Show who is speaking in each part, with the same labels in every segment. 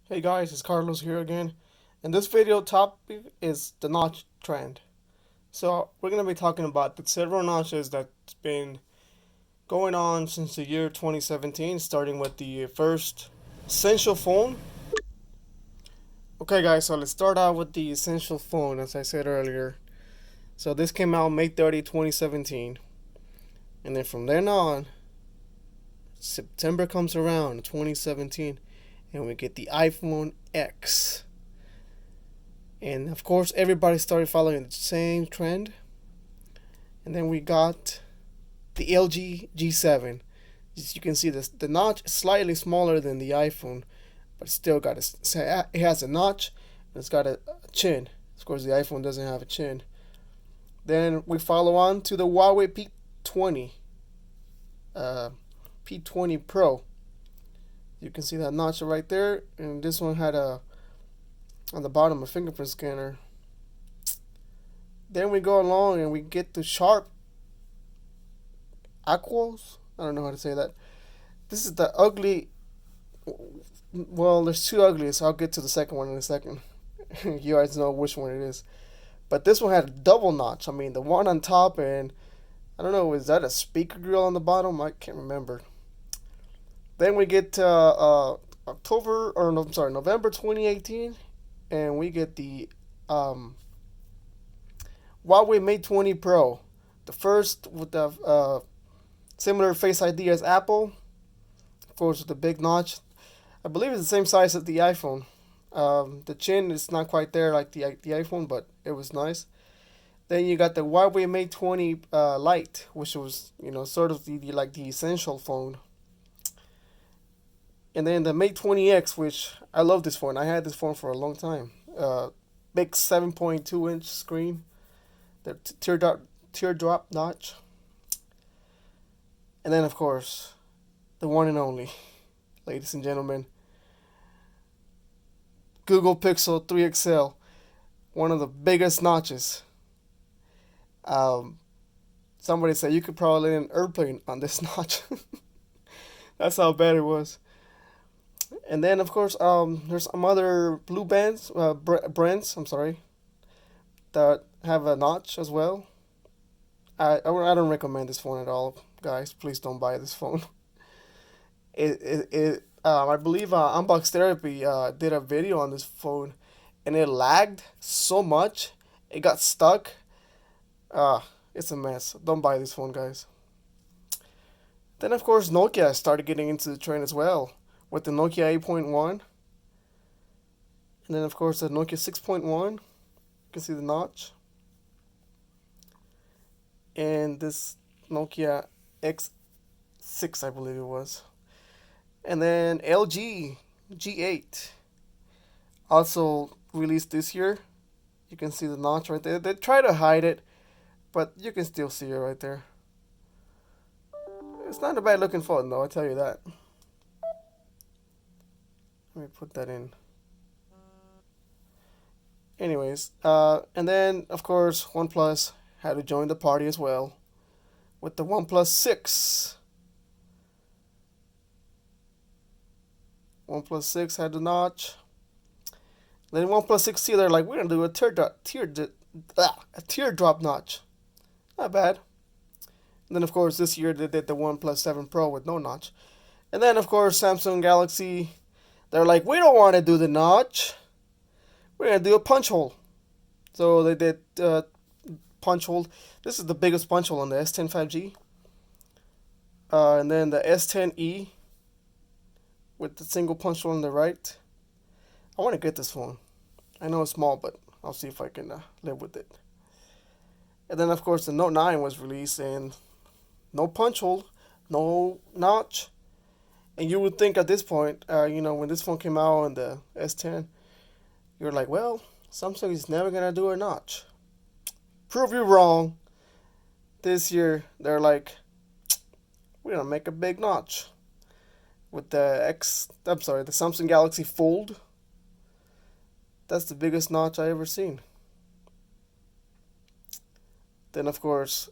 Speaker 1: Hey guys, it's Carlos here again. And this video topic is the notch trend. So we're gonna be talking about the several notches that's been going on since the year 2017, starting with the first Essential phone. Okay guys, so let's start out with the Essential phone, as I said earlier. So this came out May 30, 2017. And then from then on, September comes around, 2017, and we get the iPhone X. And of course, everybody started following the same trend. And then we got the LG G7. As you can see, the notch is slightly smaller than the iPhone, but still got it has a notch and it's got a chin. Of course, the iPhone doesn't have a chin. Then we follow on to the Huawei P20, uh, P20 Pro. You can see that notch right there, and this one had a on the bottom a fingerprint scanner. Then we go along and we get the Sharp Aquos. I don't know how to say that. This is the ugly. Well, there's two uglies. I'll get to the second one in a second. You guys know which one it is. But this one had a double notch. I mean, the one on top, and I don't know, is that a speaker grill on the bottom? I can't remember. Then we get to October, or no, I'm sorry, November 2018, and we get the um, Huawei Mate 20 Pro. The first with the similar Face ID as Apple, of course, with the big notch. I believe it's the same size as the iPhone. The chin is not quite there like the iPhone, but it was nice. Then you got the Huawei Mate 20 Lite, which was sort of the essential phone. And then the Mate 20X, which I love this phone. I had this phone for a long time. Big 7.2-inch screen, the teardrop notch, and then of course the one and only, ladies and gentlemen, Google Pixel 3 XL, one of the biggest notches. Um, Somebody said you could probably land an airplane on this notch. That's how bad it was. And then of course, there's some other blue bands, brands. I'm sorry, that have a notch as well. I don't recommend this phone at all, guys. Please don't buy this phone. I believe Unbox Therapy did a video on this phone, and it lagged so much, it got stuck. It's a mess. Don't buy this phone, guys. Then of course Nokia started getting into the trend as well with the Nokia 8.1, and then of course the Nokia 6.1. You can see the notch, and this Nokia X6, I believe it was, and then LG G8 also released this year. You can see the notch right there. They try to hide it, but you can still see it right there. It's not a bad looking phone though, I tell you that. Let me put that in. Anyways, and then of course OnePlus had to join the party as well with the OnePlus 6. OnePlus 6 had the notch. Then OnePlus 6C, they're like, we're gonna do a teardrop notch. Not bad. And then of course this year they did the OnePlus 7 Pro with no notch. And then of course Samsung Galaxy, they're like, we don't want to do the notch. We're gonna do a punch hole. So they did punch hole. This is the biggest punch hole on the S10 5G. And then the S10e with the single punch hole on the right. I want to get this phone. I know it's small, but I'll see if I can live with it. And then of course the Note 9 was released, and no punch hole, no notch. And you would think at this point, when this phone came out on the S10, you're like, well, Samsung is never gonna do a notch. Prove you wrong. This year they're like, we're gonna make a big notch with the Samsung Galaxy Fold. That's the biggest notch I ever seen. Then of course,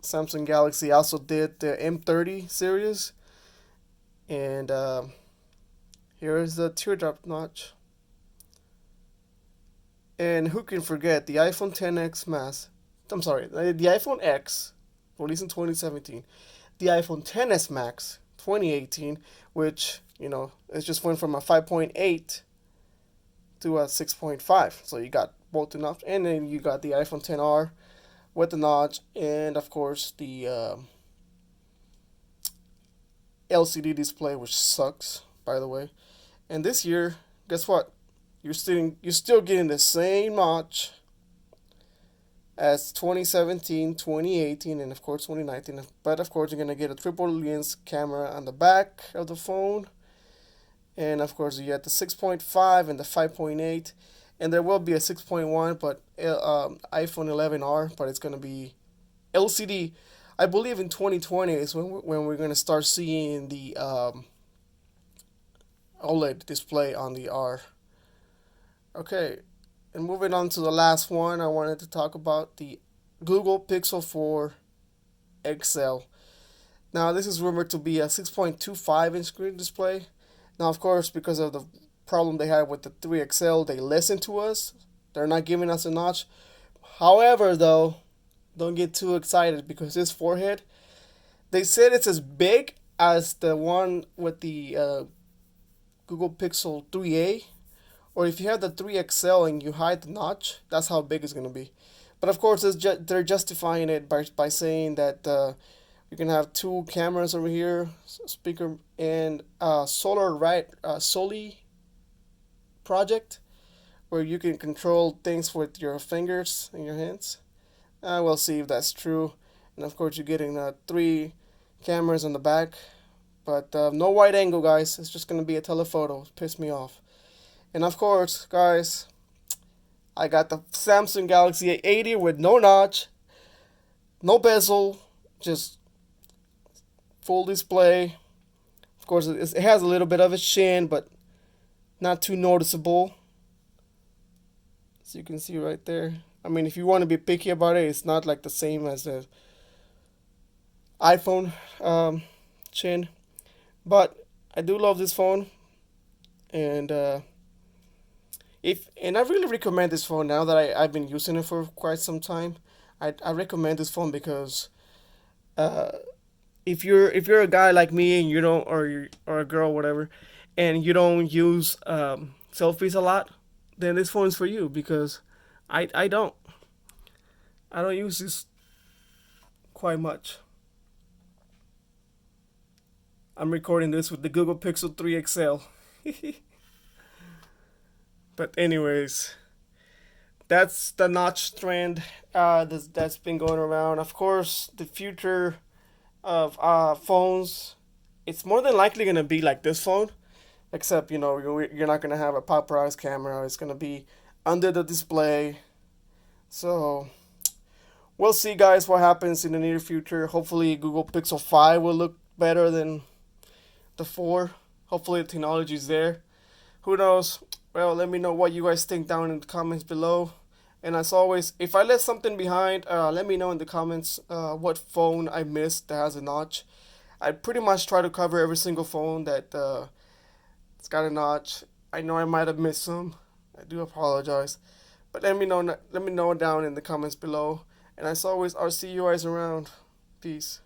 Speaker 1: Samsung Galaxy also did the M30 series, and Here is the teardrop notch. And who can forget the iPhone XS Max? I'm sorry, the iPhone X, released in 2017. The iPhone XS Max, 2018, which, it just went from a 5.8 to a 6.5. So you got both enough. And then you got the iPhone XR with the notch, and of course the LCD display, which sucks, by the way. And this year, guess what? You're still getting the same notch as 2017, 2018, and of course 2019. But of course, you're gonna get a triple lens camera on the back of the phone, and of course you get the 6.5 and the 5.8, and there will be a 6.1, but iPhone 11R, but it's gonna be LCD. I believe in 2020 is when we're gonna start seeing the OLED display on the R. Okay, and moving on to the last one, I wanted to talk about the Google Pixel 4 XL. Now, this is rumored to be a 6.25 inch screen display. Now, of course, because of the problem they had with the 3XL, they listened to us. They're not giving us a notch. However, though, don't get too excited because this forehead, they said it's as big as the one with the Google Pixel 3A, or if you have the 3XL and you hide the notch, that's how big it's going to be. But of course, they're justifying it by saying that you can have two cameras over here, speaker, and solar right Soli project, where you can control things with your fingers and your hands. We'll see if that's true. And of course, you're getting three cameras on the back, but no wide angle, guys. It's just going to be a telephoto. Piss me off. And of course, guys, I got the Samsung Galaxy A80 with no notch, no bezel, just full display. Of course, it has a little bit of a sheen, but not too noticeable. As you can see right there. I mean, if you want to be picky about it, it's not like the same as the iPhone chin. But I do love this phone, and if and I really recommend this phone now that I've been using it for quite some time. I recommend this phone because uh, if you're a guy like me and you don't, or a girl, whatever, and you don't use selfies a lot, then this phone is for you because I don't. I don't use this quite much. I'm recording this with the Google Pixel 3 XL. But anyways, that's the notch trend that's been going around. Of course, the future of phones, it's more than likely gonna be like this phone, except you're not gonna have a paparazzi camera. It's gonna be under the display. So we'll see, guys, what happens in the near future. Hopefully, Google Pixel 5 will look better than the 4. Hopefully, the technology is there. Who knows? Well, let me know what you guys think down in the comments below. And as always, if I left something behind, let me know in the comments what phone I missed that has a notch. I pretty much try to cover every single phone that it's got a notch. I know I might have missed some. I do apologize. But let me know down in the comments below. And as always, I'll see you guys around. Peace.